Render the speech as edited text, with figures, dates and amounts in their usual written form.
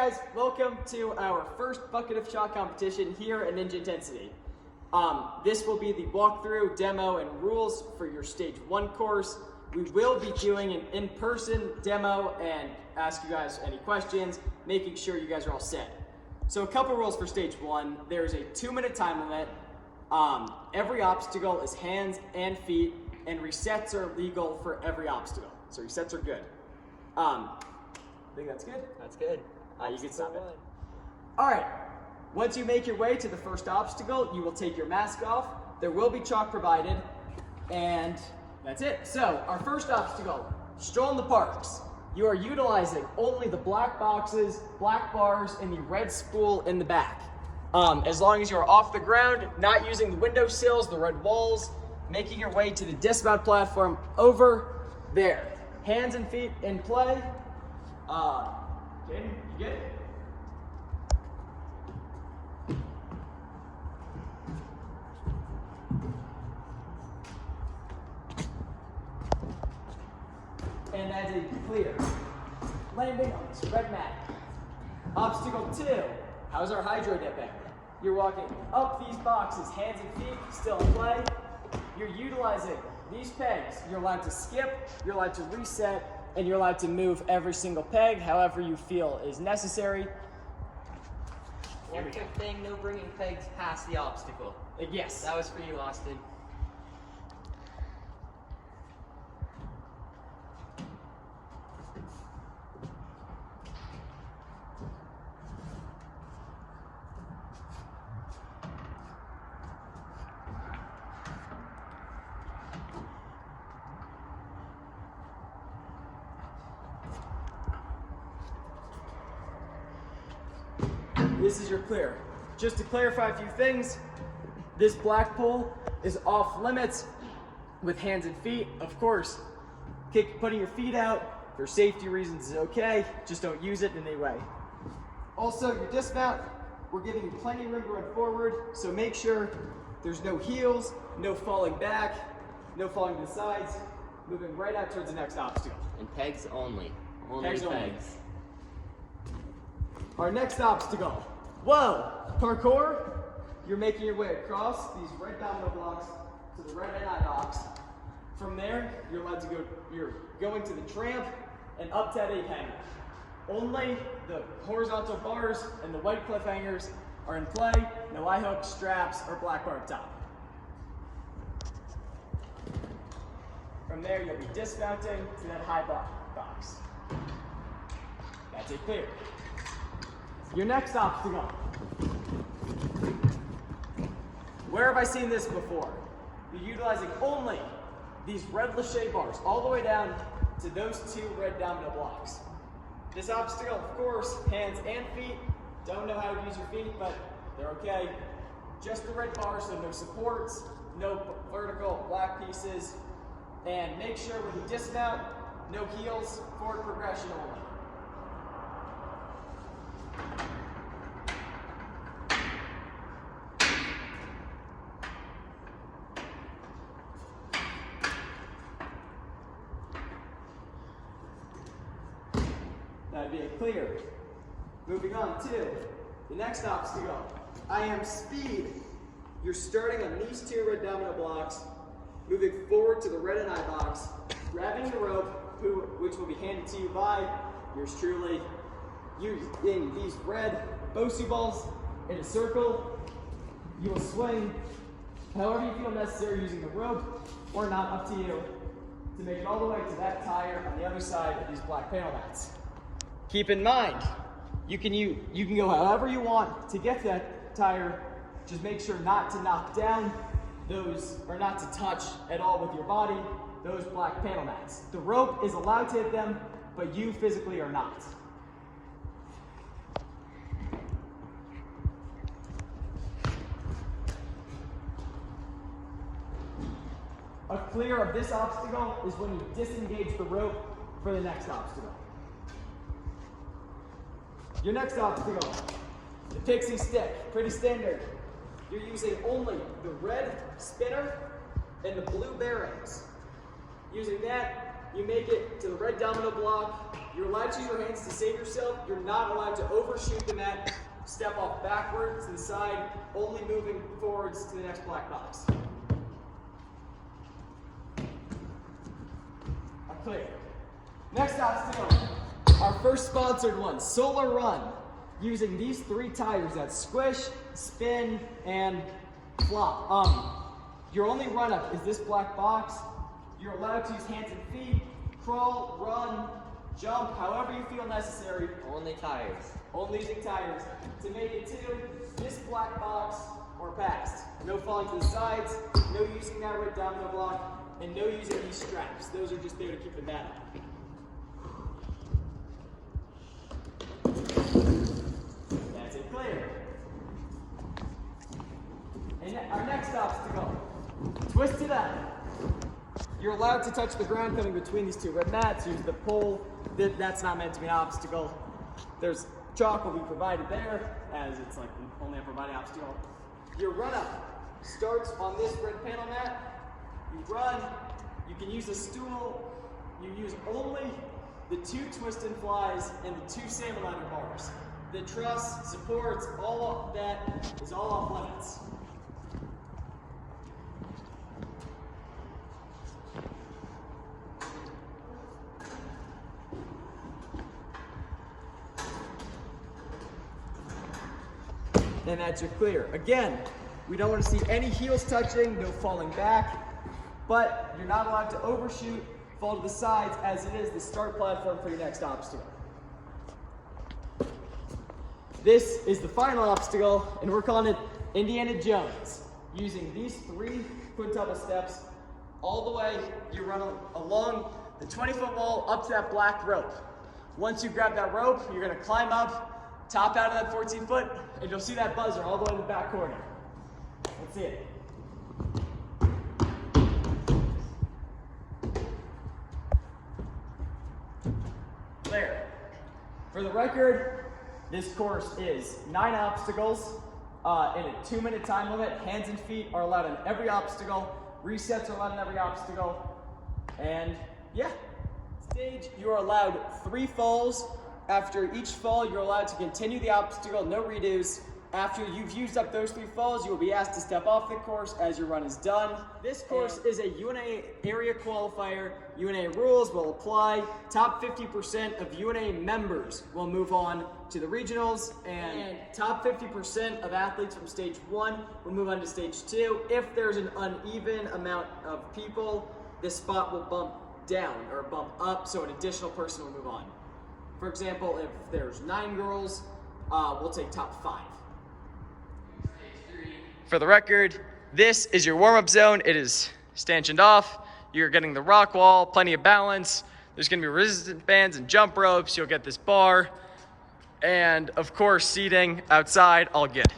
guys, welcome to our first bucket of shot competition here at Ninja Intensity. This will be the walkthrough, demo, and rules for your stage 1 course. We will be doing an in-person demo and ask you guys any questions, making sure you guys are all set. So a couple rules for stage 1. There's a 2-minute time limit. Every obstacle is hands and feet, and resets are legal for every obstacle. So resets are good. Think that's good? That's good. You can stop it. All right. Once you make your way to the first obstacle, you will take your mask off. There will be chalk provided, and that's it. So our first obstacle, stroll in the parks. You are utilizing only the black boxes, black bars, and the red spool in the back. As long as you are off the ground, not using the window sills, the red walls, making your way to the dismount platform over there. Hands and feet in play. Jaden, you get it? And that's a clear. Landing on this red mat. Obstacle 2. How's our hydro dipping? You're walking up these boxes, hands and feet still in play. You're utilizing these pegs. You're allowed to skip, you're allowed to reset, and you're allowed to move every single peg however you feel is necessary. One quick thing, no bringing pegs past the obstacle. Yes. That was for you, Austin. This is your clear. Just to clarify a few things, this black pole is off limits with hands and feet. Of course, putting your feet out for safety reasons is okay, just don't use it in any way. Also, your dismount, we're giving you plenty of room to run forward, so make sure there's no heels, no falling back, no falling to the sides, moving right out towards the next obstacle. And pegs only. Only Pegs pegs. only. Our next obstacle. Whoa! Parkour. You're making your way across these red domino blocks to the red NI box. From there, you're allowed to go, you're going to the tramp and up to that 8-hanger. Only the horizontal bars and the white cliffhangers are in play. No eye hooks, straps, or black bar up top. From there, you'll be dismounting to that high block box. That's a clear. Your next obstacle. Where have I seen this before? You're utilizing only these red lachet bars all the way down to those 2 red domino blocks. This obstacle, of course, hands and feet. Don't know how to use your feet, but they're okay. Just the red bars, so no supports, no vertical black pieces. And make sure when you dismount, no heels, forward progression only. That'd be a clear. Moving on to the next obstacle. I am speed. You're starting on these 2 red domino blocks, moving forward to the red NI box, grabbing the rope, which will be handed to you by yours truly, using these red BOSU balls in a circle. You will swing however you feel necessary using the rope or not, up to you, to make it all the way to that tire on the other side of these black panel mats. Keep in mind, you can go however you want to get that tire. Just make sure not to knock down those, or not to touch at all with your body, those black panel mats. The rope is allowed to hit them, but you physically are not. A clear of this obstacle is when you disengage the rope for the next obstacle. Your next obstacle, the pixie stick, pretty standard. You're using only the red spinner and the blue bearings. Using that, you make it to the red domino block. You're allowed to use your hands to save yourself. You're not allowed to overshoot the mat, step off backwards to the side, only moving forwards to the next black box. Clear. Next obstacle, our first sponsored one, Solar Run. Using these 3 tires, that's squish, spin, and flop. Your only run up is this black box. You're allowed to use hands and feet, crawl, run, jump, however you feel necessary. Only tires. Only using tires to make it to this black box or past. No falling to the sides, no using that red domino block, and no using these straps. Those are just there to keep the mat up. That's it, clear. And our next obstacle, twist it up. You're allowed to touch the ground coming between these 2 red mats. Use the pole. That's not meant to be an obstacle. There's chalk will be provided there, as it's like only a provided obstacle. Your run up starts on this red panel mat. You run, you can use a stool, you use only the 2 twist and flies and the 2 salmon ladder bars. The truss, supports, all of that is all off limits. And that's your clear. Again, we don't want to see any heels touching, no falling back. But you're not allowed to overshoot, fall to the sides, as it is the start platform for your next obstacle. This is the final obstacle, and we're calling it Indiana Jones. Using these 3 quintuple steps, all the way, you run along the 20-foot wall up to that black rope. Once you grab that rope, you're gonna climb up, top out of that 14-foot, and you'll see that buzzer all the way in the back corner. Let's see it. There. For the record, this course is 9 obstacles in a 2-minute time limit. Hands and feet are allowed on every obstacle. Resets are allowed on every obstacle. And yeah, stage, you are allowed 3 falls. After each fall, you're allowed to continue the obstacle, no redos. After you've used up those 3 falls, you will be asked to step off the course as your run is done. This course is a UNA area qualifier. UNA rules will apply. Top 50% of UNA members will move on to the regionals, and top 50% of athletes from stage 1 will move on to stage 2. If there's an uneven amount of people, this spot will bump down or bump up, so an additional person will move on. For example, if there's 9 girls, we'll take top 5. For the record, this is your warm-up zone. It is stanchioned off. You're getting the rock wall, plenty of balance. There's gonna be resistance bands and jump ropes. You'll get this bar. And of course, seating outside, all good.